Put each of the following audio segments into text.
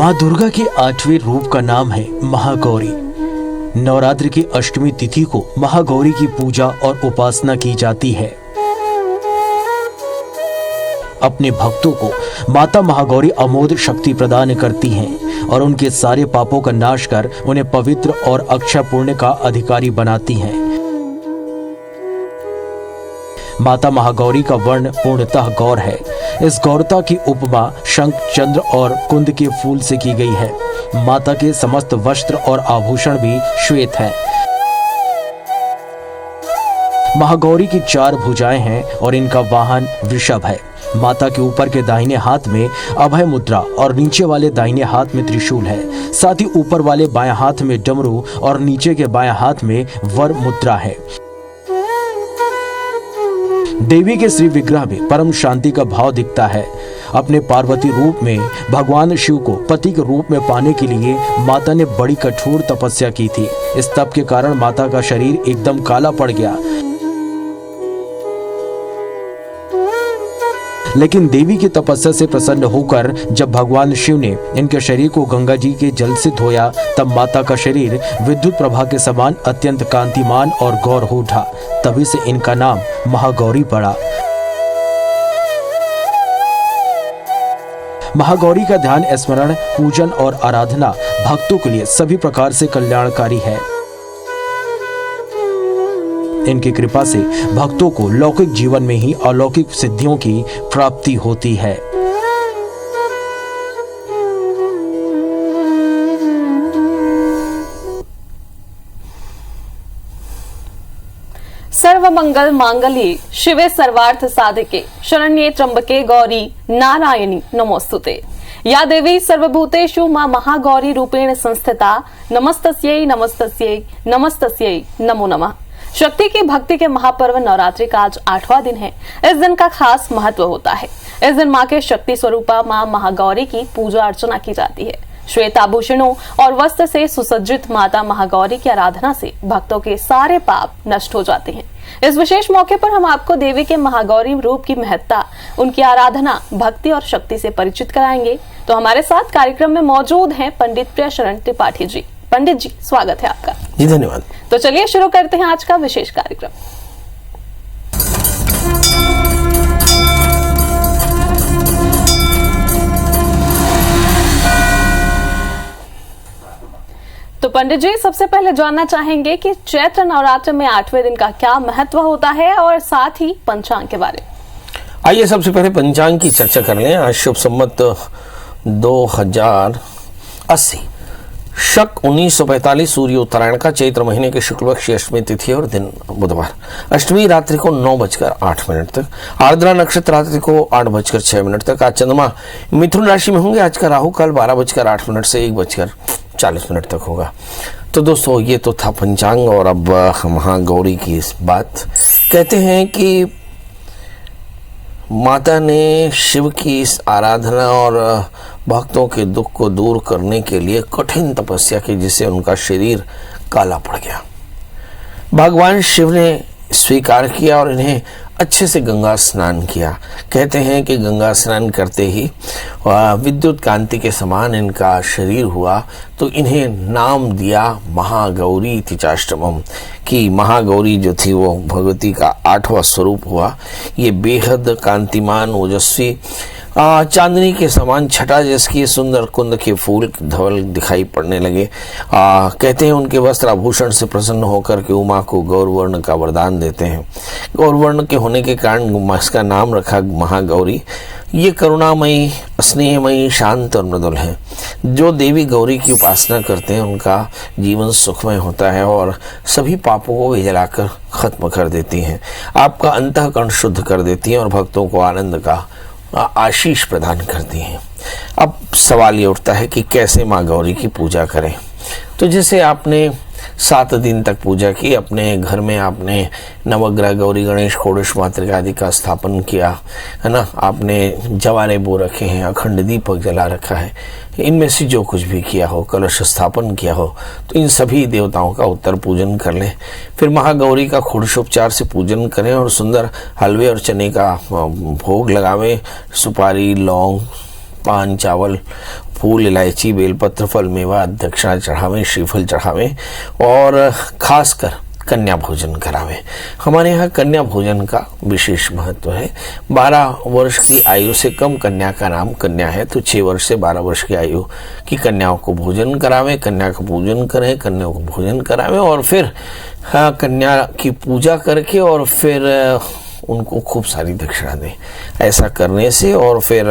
माँ दुर्गा के 8वें रूप का नाम है महागौरी। नवरात्रि की अष्टमी तिथि को महागौरी की पूजा और उपासना की जाती है। अपने भक्तों को माता महागौरी अमोघ शक्ति प्रदान करती हैं और उनके सारे पापों का नाश कर उन्हें पवित्र और अक्षय पुण्य का अधिकारी बनाती हैं। माता महागौरी का वर्ण पूर्णतः गौर है। इस गौरता की उपमा शंख, चंद्र और कुंद के फूल से की गई है। माता के समस्त वस्त्र और आभूषण भी श्वेत हैं। महागौरी की 4 भुजाएं हैं और इनका वाहन वृषभ है। माता के ऊपर के दाहिने हाथ में अभय मुद्रा और नीचे वाले दाहिने हाथ में त्रिशूल है। साथ ही ऊपर वाले बाएं हाथ में डमरू और नीचे के बाएं हाथ में वर मुद्रा है। देवी के श्री विग्रह में परम शांति का भाव दिखता है। अपने पार्वती रूप में भगवान शिव को पति के रूप में पाने के लिए माता ने बड़ी कठोर तपस्या की थी। इस तप के कारण माता का शरीर एकदम काला पड़ गया। लेकिन देवी की तपस्या से प्रसन्न होकर जब भगवान शिव ने इनके शरीर को गंगा जी के जल से धोया, तब माता का शरीर विद्युत प्रभा के समान अत्यंत कांतिमान और गौर हो उठा। तभी से इनका नाम महागौरी पड़ा। महागौरी का ध्यान, स्मरण, पूजन और आराधना भक्तों के लिए सभी प्रकार से कल्याणकारी है। इनकी कृपा से भक्तों को लौकिक जीवन में ही अलौकिक सिद्धियों की प्राप्ति होती है। सर्वमंगल मांगल्ये शिवे सर्वार्थ साधिके शरण्ये त्र्यंबके गौरी नारायणी नमोस्तुते। या देवी सर्वभूतेषु मां महागौरी रूपेण संस्थिता नमस्तस्यै नमस्तस्यै नमस्तस्यै नमो नमः। शक्ति की भक्ति के महापर्व नवरात्रि का आज 8वां दिन है। इस दिन का खास महत्व होता है। इस दिन मां के शक्ति स्वरूपा मां महागौरी की पूजा अर्चना की जाती है। श्वेत आभूषणों और वस्त्र से सुसज्जित माता महागौरी की आराधना से भक्तों के सारे पाप नष्ट हो जाते हैं। इस विशेष मौके पर हम आपको देवी के महागौरी रूप की महत्ता, उनकी आराधना, भक्ति और शक्ति से परिचित कराएंगे। तो हमारे साथ कार्यक्रम में मौजूद हैं पंडित प्रियशरण त्रिपाठी जी। पंडित जी, स्वागत है आपका। जी धन्यवाद। तो चलिए शुरू करते हैं आज का विशेष कार्यक्रम। तो पंडित जी, सबसे पहले जानना चाहेंगे कि चैत्र नवरात्र में 8वें दिन का क्या महत्व होता है और साथ ही पंचांग के बारे में। आइए सबसे पहले पंचांग की चर्चा कर लें। आज शुभ संवत 2080 शक 1945 सूर्य उत्तरायण का चैत्र महीने के शुक्ल पक्ष अष्टमी तिथि और दिन बुधवार। अष्टमी रात्रि को 9:08 तक, आर्द्रा नक्षत्र रात्रि को 8:06 तक। आज चंद्रमा मिथुन राशि में होंगे। आज का राहु काल 12:08 से 1:40 तक होगा। तो दोस्तों, ये तो था पंचांग। और अब महागौरी की इस बात, कहते हैं कि माता ने शिव की इस आराधना और भक्तों के दुख को दूर करने के लिए कठिन तपस्या की, जिससे उनका शरीर काला पड़ गया। भगवान शिव ने स्वीकार किया और इन्हें अच्छे से गंगा स्नान किया। कहते हैं कि गंगा स्नान करते ही विद्युत कांति के समान इनका शरीर हुआ, तो इन्हें नाम दिया महागौरी तिचाष्टमम, कि महागौरी जो थी वो भगवती का 8वां स्वरूप हुआ। ये बेहद कांतिमान, ओजस्वी, चांदनी के समान छटा जिसकी सुंदर कुंद के फूल धवल दिखाई पड़ने लगे। कहते हैं उनके वस्त्र आभूषण से प्रसन्न होकर के उमा को गौरवर्ण का वरदान देते हैं। गौरवर्ण के होने के कारण इसका नाम रखा महागौरी। ये करुणामयी, स्नेहमयी, शांत और मृदुल है। जो देवी गौरी की उपासना करते हैं उनका जीवन सुखमय होता है और सभी पापों को वे जलाकर खत्म कर देती हैं। आपका अंतःकरण शुद्ध कर देती हैं और भक्तों को आनंद का आशीष प्रदान करती हैं। अब सवाल ये उठता है कि कैसे माँ गौरी की पूजा करें। तो जैसे आपने 7 दिन तक पूजा की, अपने घर में आपने नवग्रह, गौरी, गणेश, षोडश मातृका आदि का स्थापन किया है ना, आपने जवारे बो रखे हैं, अखंड दीपक जला रखा है, इनमें से जो कुछ भी किया हो, कलश स्थापन किया हो, तो इन सभी देवताओं का उत्तर पूजन कर लें। फिर महागौरी का षोडशोपचार से पूजन करें और सुंदर हलवे और चने का भोग लगावें। सुपारी, लौंग, पान, चावल, फूल, इलायची, बेलपत्र, फल, मेवा, दक्षिणा चढ़ावें, श्रीफल चढ़ावें और खासकर कन्या भोजन करावें। हमारे यहाँ कन्या भोजन का विशेष महत्व है। 12 वर्ष की आयु से कम कन्या का नाम कन्या है, तो 6 वर्ष से 12 वर्ष की आयु की कन्याओं को भोजन करावें, कन्या का पूजन करें, कन्याओं को भोजन करावें और फिर कन्या की पूजा करके और फिर उनको खूब सारी दक्षिणा दें। ऐसा करने से और फिर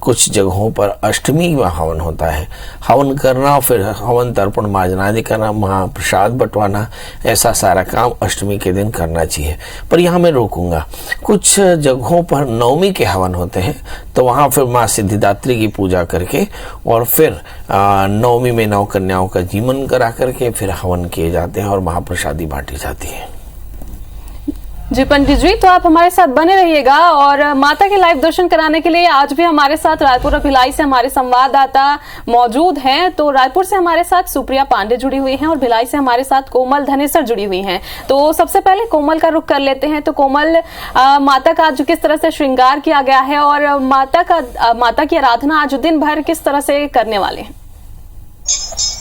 कुछ जगहों पर अष्टमी में हवन होता है, हवन करना, फिर हवन तर्पण माजनादि करना, महाप्रसाद बंटवाना, ऐसा सारा काम अष्टमी के दिन करना चाहिए। पर यहाँ मैं रोकूंगा, कुछ जगहों पर नवमी के हवन होते हैं, तो वहाँ फिर माँ सिद्धिदात्री की पूजा करके और फिर नवमी में 9 कन्याओं का जीवन करा करके फिर हवन किए जाते हैं और महाप्रसादी बांटी जाती है। जी पंडित जी, तो आप हमारे साथ बने रहिएगा और माता के लाइव दर्शन कराने के लिए आज भी हमारे साथ रायपुर और भिलाई से हमारे संवाददाता मौजूद हैं। तो रायपुर से हमारे साथ सुप्रिया पांडे जुड़ी हुई हैं और भिलाई से हमारे साथ कोमल धनेसर जुड़ी हुई हैं। तो सबसे पहले कोमल का रुख कर लेते हैं। तो कोमल, माता का आज किस तरह से श्रृंगार किया गया है और माता की आराधना आज दिन भर किस तरह से करने वाले हैं?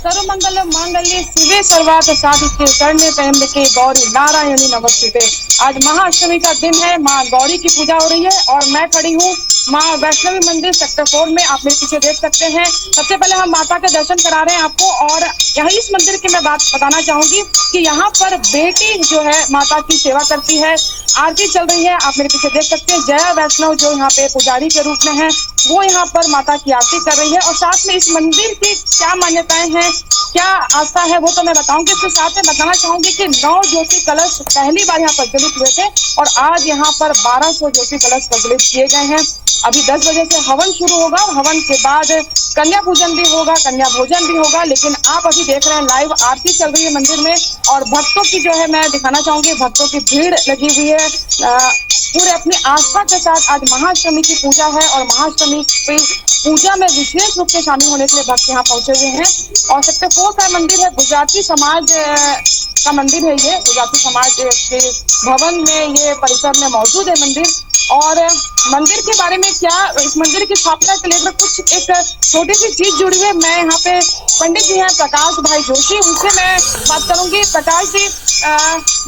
सर्वमंगल मांगल्ये शिवे सर्वार्थ साधिके शरण्ये त्र्यंबके गौरी नारायणी नमोस्तुते। आज महाअष्टमी का दिन है, माँ गौरी की पूजा हो रही है और मैं खड़ी हूँ माँ वैष्णवी मंदिर सेक्टर 4 में। आप मेरे पीछे देख सकते हैं। सबसे पहले हम माता के दर्शन करा रहे हैं आपको और यही इस मंदिर की मैं बात बताना चाहूंगी कि यहाँ पर बेटी जो है माता की सेवा करती है, आरती चल रही है। आप मेरे पीछे देख सकते हैं जया वैष्णव जो यहाँ पे पुजारी के रूप में है, वो यहाँ पर माता की आरती कर रही है। और साथ में इस मंदिर की क्या मान्यताएं हैं, क्या आस्था है, वो तो मैं बताऊंगी। इसके साथ में बताना चाहूंगी कि 9 ज्योति कलश पहली बार यहाँ प्रज्वलित हुए थे और आज यहाँ पर 1200 ज्योति कलश प्रज्वलित किए गए हैं। अभी 10 बजे से हवन शुरू होगा और हवन के बाद कन्या पूजन भी होगा, कन्या भोजन भी होगा। लेकिन आप अभी देख रहे हैं लाइव आरती चल रही है मंदिर में और भक्तों की जो है मैं दिखाना चाहूंगी, भक्तों की भीड़ लगी हुई है। पूरे अपनी आस्था के साथ आज महाअष्टमी की पूजा है और महाअष्टमी की पूजा में विशेष रूप से शामिल होने के लिए भक्त यहाँ पहुंचे हुए हैं। और सेक्टर 4 का मंदिर है, गुजराती समाज का मंदिर है। ये गुजराती समाज के भवन में ये परिसर में मौजूद है मंदिर। और मंदिर के बारे में क्या, इस मंदिर की स्थापना के लेकर कुछ एक छोटी सी चीज जुड़ी है। मैं यहाँ पे पंडित जी हैं प्रकाश भाई जोशी, उनसे मैं बात करूंगी। प्रकाश जी,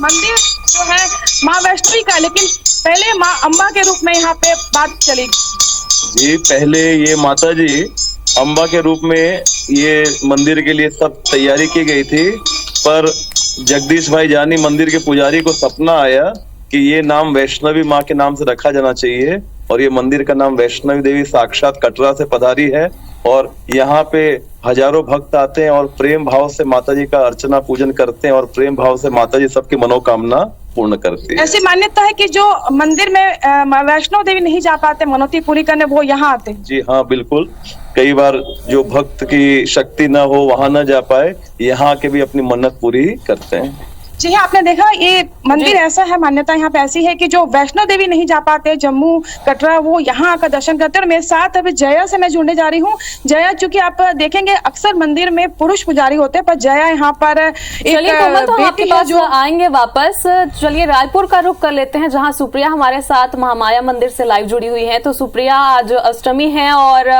मंदिर जो है माँ वैष्णवी का, लेकिन पहले माँ अम्बा के रूप में यहाँ पे बात चली जी। पहले ये माता जी अम्बा के रूप में ये मंदिर के लिए सब तैयारी की गई थी, पर जगदीश भाई जानी मंदिर के पुजारी को सपना आया कि ये नाम वैष्णवी माँ के नाम से रखा जाना चाहिए और ये मंदिर का नाम वैष्णवी देवी साक्षात कटरा से पधारी है और यहाँ पे हजारों भक्त आते हैं और प्रेम भाव से माता जी का अर्चना पूजन करते हैं और प्रेम भाव से माता जी सबकी मनोकामना पूर्ण करती है। ऐसी मान्यता है कि जो मंदिर में वैष्णो देवी नहीं जा पाते मनौती पूरी करने, वो यहाँ आते हैं। जी हाँ, बिल्कुल। कई बार जो भक्त की शक्ति न हो, वहां न जा पाए, यहाँ के भी अपनी मन्नत पूरी करते हैं। जी हाँ, आपने देखा ये मंदिर ऐसा है, मान्यता यहाँ पे ऐसी है कि जो वैष्णो देवी नहीं जा पाते जम्मू कटरा, वो यहाँ आकर दर्शन करते हैं। और मेरे साथ अभी जया से मैं जुड़ने जा रही हूँ। जया, चूंकि आप देखेंगे अक्सर मंदिर में पुरुष पुजारी होते हैं, पर जया यहाँ पर आपके पास जो आएंगे वापस। चलिए रायपुर का रुख कर लेते हैं, जहाँ सुप्रिया हमारे साथ महामाया मंदिर से लाइव जुड़ी हुई है। तो सुप्रिया, आज अष्टमी है और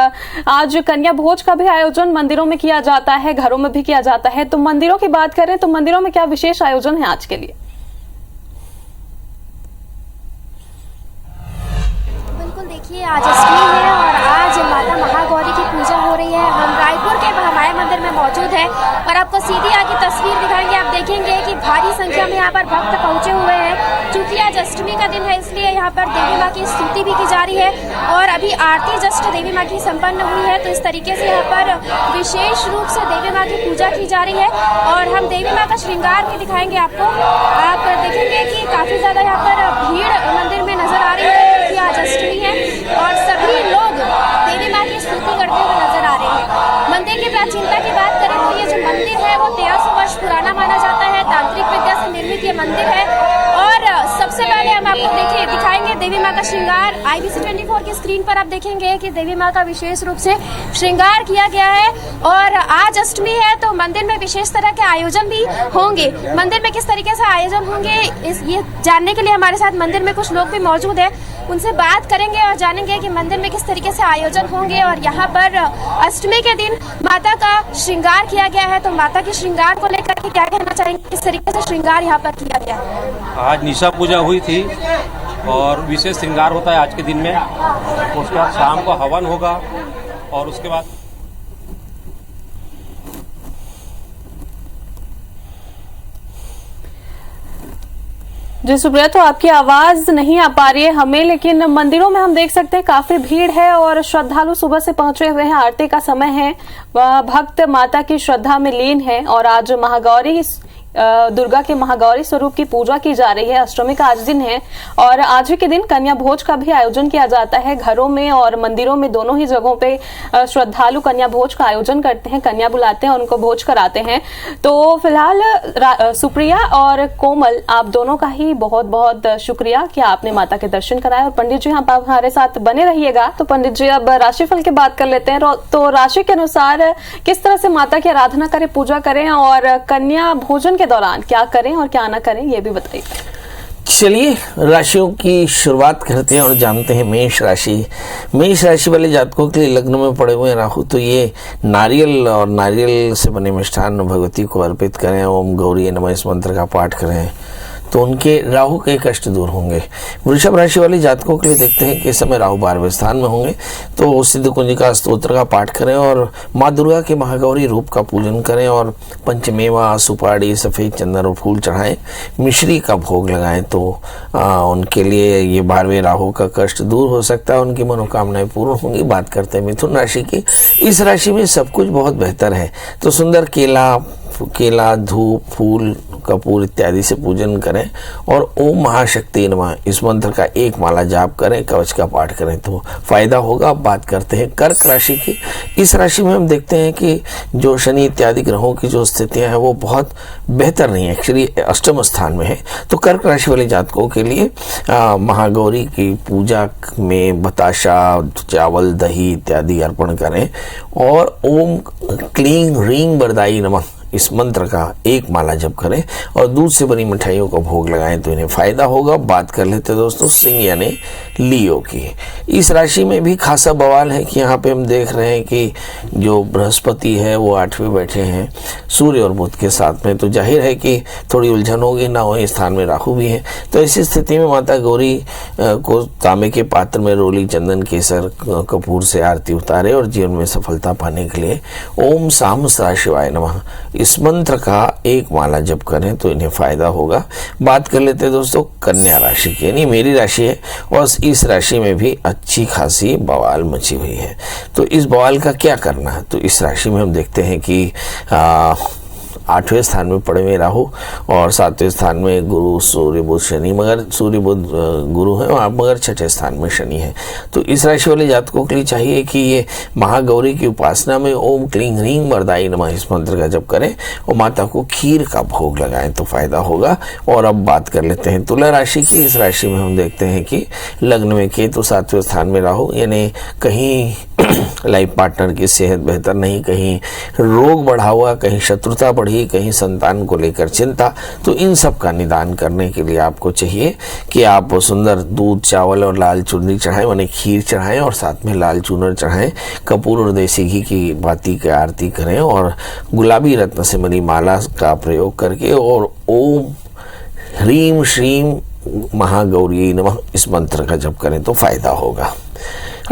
आज कन्या भोज का भी आयोजन मंदिरों में किया जाता है, घरों में भी किया जाता है। तो मंदिरों की बात करें तो मंदिरों में क्या विशेष आयोजन है आज के लिए? बिल्कुल, देखिए आज अष्टमी है और आज माता महागौरी की पूजा हो रही है। हम रायपुर के महामाया मंदिर में मौजूद है और आपको सीधी आगे तस्वीर दिखाएंगे। आप देखेंगे कि भारी संख्या में यहाँ पर भक्त पहुंचे हुए हैं। चूंकि आज अष्टमी का दिन है, इसलिए यहाँ पर देवी माँ की स्तुति भी की जा रही है और अभी आरती जस्ट देवी माँ की संपन्न हुई है। तो इस तरीके से यहाँ पर विशेष रूप से देवी माँ की पूजा की जा रही है और हम देवी माँ का श्रृंगार भी दिखाएंगे आपको। आप देखेंगे कि काफी ज्यादा यहाँ पर भीड़ मंदिर में नजर आ रही है क्योंकि आज अष्टमी है और सभी लोग देवी माँ की स्तुति करते हुए नजर आ रहे हैं। मंदिर की प्राचीनता की बात करें तो ये जो मंदिर है वो 1300 वर्ष पुराना माना जाता है। तांत्रिक विद्या से निर्मित ये मंदिर है और सबसे पहले हम आपको दिखाएंगे देवी माँ का श्रृंगार। IBC 24 की स्क्रीन पर आप देखेंगे कि देवी माँ का विशेष रूप से श्रृंगार किया गया है और आज अष्टमी है तो मंदिर में विशेष तरह के आयोजन भी होंगे। मंदिर में किस तरीके से आयोजन होंगे ये जानने के लिए हमारे साथ मंदिर में कुछ लोग भी मौजूद हैं, उनसे बात करेंगे और जानेंगे कि मंदिर में किस तरीके से आयोजन होंगे। और यहाँ पर अष्टमी के दिन माता का श्रृंगार किया गया है, तो माता के श्रृंगार को लेकर के क्या कहना चाहेंगे, किस तरीके से श्रृंगार यहाँ पर किया गया है? आज निशा पूजा हुई थी और विशेष श्रृंगार होता है आज के दिन में। उसके बाद शाम को हवन होगा और उसके बाद जी सुप्रिया, तो आपकी आवाज नहीं आ पा रही है हमें, लेकिन मंदिरों में हम देख सकते हैं काफी भीड़ है और श्रद्धालु सुबह से पहुंचे हुए हैं। आरती का समय है, भक्त माता की श्रद्धा में लीन है और आज महागौरी दुर्गा के महागौरी स्वरूप की पूजा की जा रही है। अष्टमी का आज दिन है और आज ही के दिन कन्या भोज का भी आयोजन किया जाता है। घरों में और मंदिरों में दोनों ही जगहों पे श्रद्धालु कन्या भोज का आयोजन करते हैं, कन्या बुलाते हैं और उनको भोज कराते हैं। तो फिलहाल सुप्रिया और कोमल, आप दोनों का ही बहुत बहुत शुक्रिया कि आपने माता के दर्शन कराए। और पंडित जी आप हमारे साथ बने रहिएगा। तो पंडित जी, अब राशिफल की बात कर लेते हैं। तो राशि के अनुसार किस तरह से माता की आराधना करें, पूजा करें और कन्या भोजन के दौरान क्या करें और क्या ना करें, ये भी बताइए। चलिए राशियों की शुरुआत करते हैं और जानते हैं मेष राशि। मेष राशि वाले जातकों के लिए लग्न में पड़े हुए राहु, तो ये नारियल और नारियल से बने मिष्ठान भगवती को अर्पित करें, ओम गौरी नमः इस मंत्र का पाठ करें तो उनके राहु के कष्ट दूर होंगे। वृषभ राशि वाले जातकों के लिए देखते हैं कि इस समय राहु 12वें स्थान में होंगे, तो सिद्ध कुंजिका स्तोत्र का पाठ करें और माँ दुर्गा के महागौरी रूप का पूजन करें और पंचमेवा, सुपारी, सफ़ेद चंदन और फूल चढ़ाएं, मिश्री का भोग लगाएं तो उनके लिए ये 12वें राहु का कष्ट दूर हो सकता है, उनकी मनोकामनाएं पूर्ण होंगी। बात करते हैं मिथुन राशि की। इस राशि में सब कुछ बहुत बेहतर है, तो सुंदर केला, धूप, फूल, कपूर इत्यादि से पूजन करें और ओम महाशक्ति नमः इस मंत्र का एक माला जाप करें, कवच का पाठ करें तो फायदा होगा। अब बात करते हैं कर्क राशि की। इस राशि में हम देखते हैं कि जो शनि इत्यादि ग्रहों की जो स्थितियां हैं वो बहुत बेहतर नहीं है, एक्चुअली अष्टम स्थान में है। तो कर्क राशि वाले जातकों के लिए महागौरी की पूजा में बताशा, चावल, दही इत्यादि अर्पण करें और ओम क्लीं ह्रीं वरदाई नमः इस मंत्र का एक माला जप करें और दूध से बनी मिठाइयों का भोग लगाएं तो इन्हें फायदा होगा। बात कर लेते हैं दोस्तों सिंह यानी लियो की। इस राशि में भी खासा बवाल है कि यहाँ पे हम देख रहे हैं कि जो बृहस्पति है वो 8वें बैठे हैं सूर्य और बुध के साथ में, तो जाहिर है कि थोड़ी उलझन होगी, ना हो स्थान में राहु भी है। तो ऐसी स्थिति में माता गौरी को तांबे के पात्र में रोली, चंदन, केसर, कपूर से आरती उतारे और जीवन में सफलता पाने के लिए ओम सहस्रार शिवाय नमः इस मंत्र का एक माला जप करें तो इन्हें फायदा होगा। बात कर लेते हैं दोस्तों कन्या राशि की, यानी मेरी राशि है और इस राशि में भी अच्छी खासी बवाल मची हुई है। तो इस बवाल का क्या करना है, तो इस राशि में हम देखते हैं कि 8वें स्थान में पड़े हुए राहु और 7वें स्थान में गुरु, सूर्य, बुध, शनि, मगर सूर्य, बुध गुरु है और मगर 6ठे स्थान में शनि है। तो इस राशि वाले जातकों के लिए चाहिए कि ये महागौरी की उपासना में ओम क्लीं ह्रीं वरदाई नमः इस मंत्र का जप करें और माता को खीर का भोग लगाएं तो फायदा होगा। और अब बात कर लेते हैं तुला राशि की। इस राशि में हम देखते हैं कि लग्न में केतु, 7वें स्थान में राहु, यानी कहीं लाइफ पार्टनर की सेहत बेहतर नहीं, कहीं रोग बढ़ा हुआ, कहीं शत्रुता बढ़ी, कहीं संतान को लेकर चिंता। तो इन सब का निदान करने के लिए आपको चाहिए कि आप सुंदर दूध, चावल और लाल चुनरी चढ़ाएं, माने खीर चढ़ाएं और साथ में लाल चूनर चढ़ाएं, कपूर और देसी घी की बाती की आरती करें और गुलाबी रत्न से बनी माला का प्रयोग करके और ओम ह्रीं श्रीं महागौरी नमः इस मंत्र का जप करें तो फायदा होगा।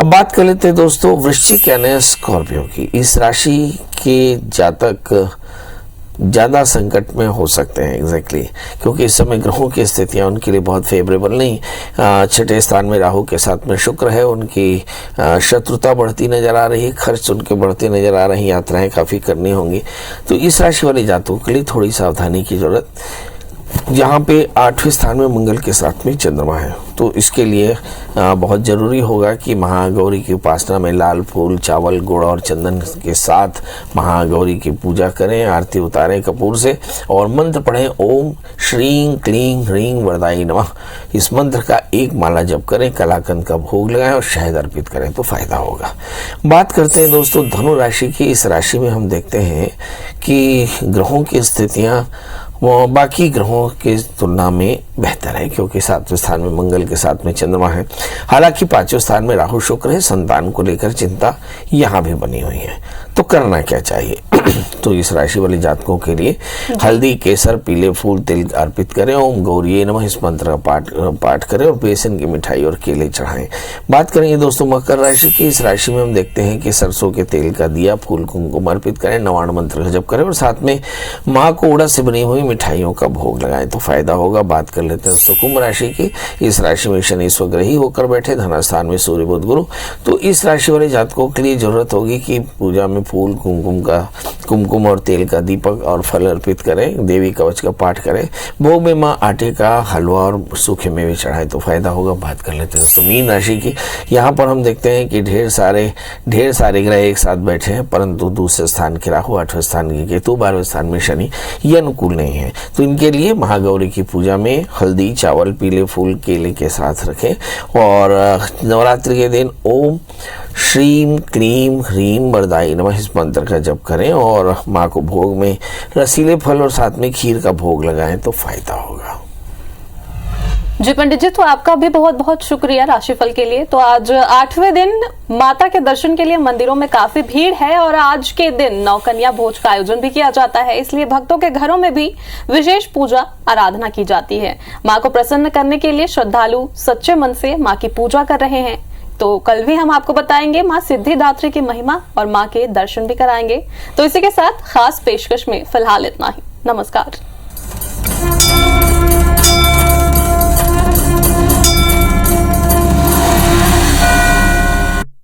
अब बात कर लेते हैं दोस्तों वृश्चिक यानी स्कॉर्पियो की। इस राशि के जातक ज़्यादा संकट में हो सकते हैं एग्जैक्टली क्योंकि इस समय ग्रहों की स्थितियां उनके लिए बहुत फेवरेबल नहीं। 6ठे स्थान में राहु के साथ में शुक्र है, उनकी शत्रुता बढ़ती नजर आ रही है, खर्च उनके बढ़ते नजर आ रही, यात्राएं काफ़ी करनी होंगी। तो इस राशि वाले जातकों के लिए थोड़ी सावधानी की जरूरत यहाँ पे 8वें स्थान में मंगल के साथ में चंद्रमा है, तो इसके लिए बहुत जरूरी होगा कि महागौरी की उपासना में लाल फूल, चावल, गुड़ और चंदन के साथ महागौरी की पूजा करें, आरती उतारें कपूर से और मंत्र पढ़ें ओम श्रीं क्लीं ह्रीं वरदाई नमः। इस मंत्र का एक माला जप करें, कलाकंद का भोग लगाएं और शहद अर्पित करें तो फायदा होगा। बात करते हैं दोस्तों धनु राशि की। इस राशि में हम देखते हैं कि ग्रहों की स्थितियां वो बाकी ग्रहों के तुलना में बेहतर है, क्योंकि 7वें स्थान में मंगल के साथ में चंद्रमा है। हालांकि 5वें स्थान में राहु शुक्र है। संतान को लेकर चिंता यहाँ भी बनी हुई है, तो करना क्या चाहिए? तो इस राशि वाले जातकों के लिए हल्दी, केसर, पीले फूल, तिल अर्पित करें, ओम गौरीये नमः इस मंत्र का पाठ करें और बेसन की मिठाई और केले चढ़ाएं। बात करेंगे दोस्तों मकर राशि की। इस राशि में हम देखते हैं कि सरसों के तेल का दिया, फूल, कुमकुम अर्पित करें, नवाण मंत्र का जप करें और साथ में माँ को उड़द से बनी हुई मिठाइयों का भोग लगाएं तो फायदा होगा। बात कर लेते हैं दोस्तों कुंभ राशि की। इस राशि में शनि स्वग्रही होकर बैठे, धनस्थान में सूर्य, बुध, गुरु। तो इस राशि वाले जातकों के लिए जरूरत होगी कि पूजा में फूल, कुमकुम और तेल का दीपक और फल अर्पित करें, देवी कवच का पाठ करें, भोग में माँ आटे का हलवा और सूखे मेवे चढ़ाए तो फायदा होगा। बात कर लेते हैं दोस्तों मीन राशि की। यहाँ पर हम देखते हैं कि ढेर सारे ग्रह एक साथ बैठे हैं, परंतु दूसरे स्थान के राहु, 8वें स्थान के केतु, 12वें स्थान में शनि, ये अनुकूल नहीं है। तो इनके लिए महागौरी की पूजा में हल्दी, चावल, पीले फूल, केले के साथ रखें और नवरात्रि के दिन ओम श्रीं क्लीं ह्रीं वरदाई नमः इस मंत्र का जप करें और माँ को भोग में रसीले फल और साथ में खीर का भोग लगाएं तो फायदा होगा। जी पंडित जी, तो आपका भी बहुत बहुत शुक्रिया राशिफल के लिए। तो आज 8वें दिन माता के दर्शन के लिए मंदिरों में काफी भीड़ है और आज के दिन नौकन्या भोज का आयोजन भी किया जाता है, इसलिए भक्तों के घरों में भी विशेष पूजा आराधना की जाती है। माँ को प्रसन्न करने के लिए श्रद्धालु सच्चे मन से माँ की पूजा कर रहे हैं। तो कल भी हम आपको बताएंगे माँ सिद्धिदात्री की महिमा और माँ के दर्शन भी कराएंगे। तो इसी के साथ खास पेशकश में फिलहाल इतना ही। नमस्कार।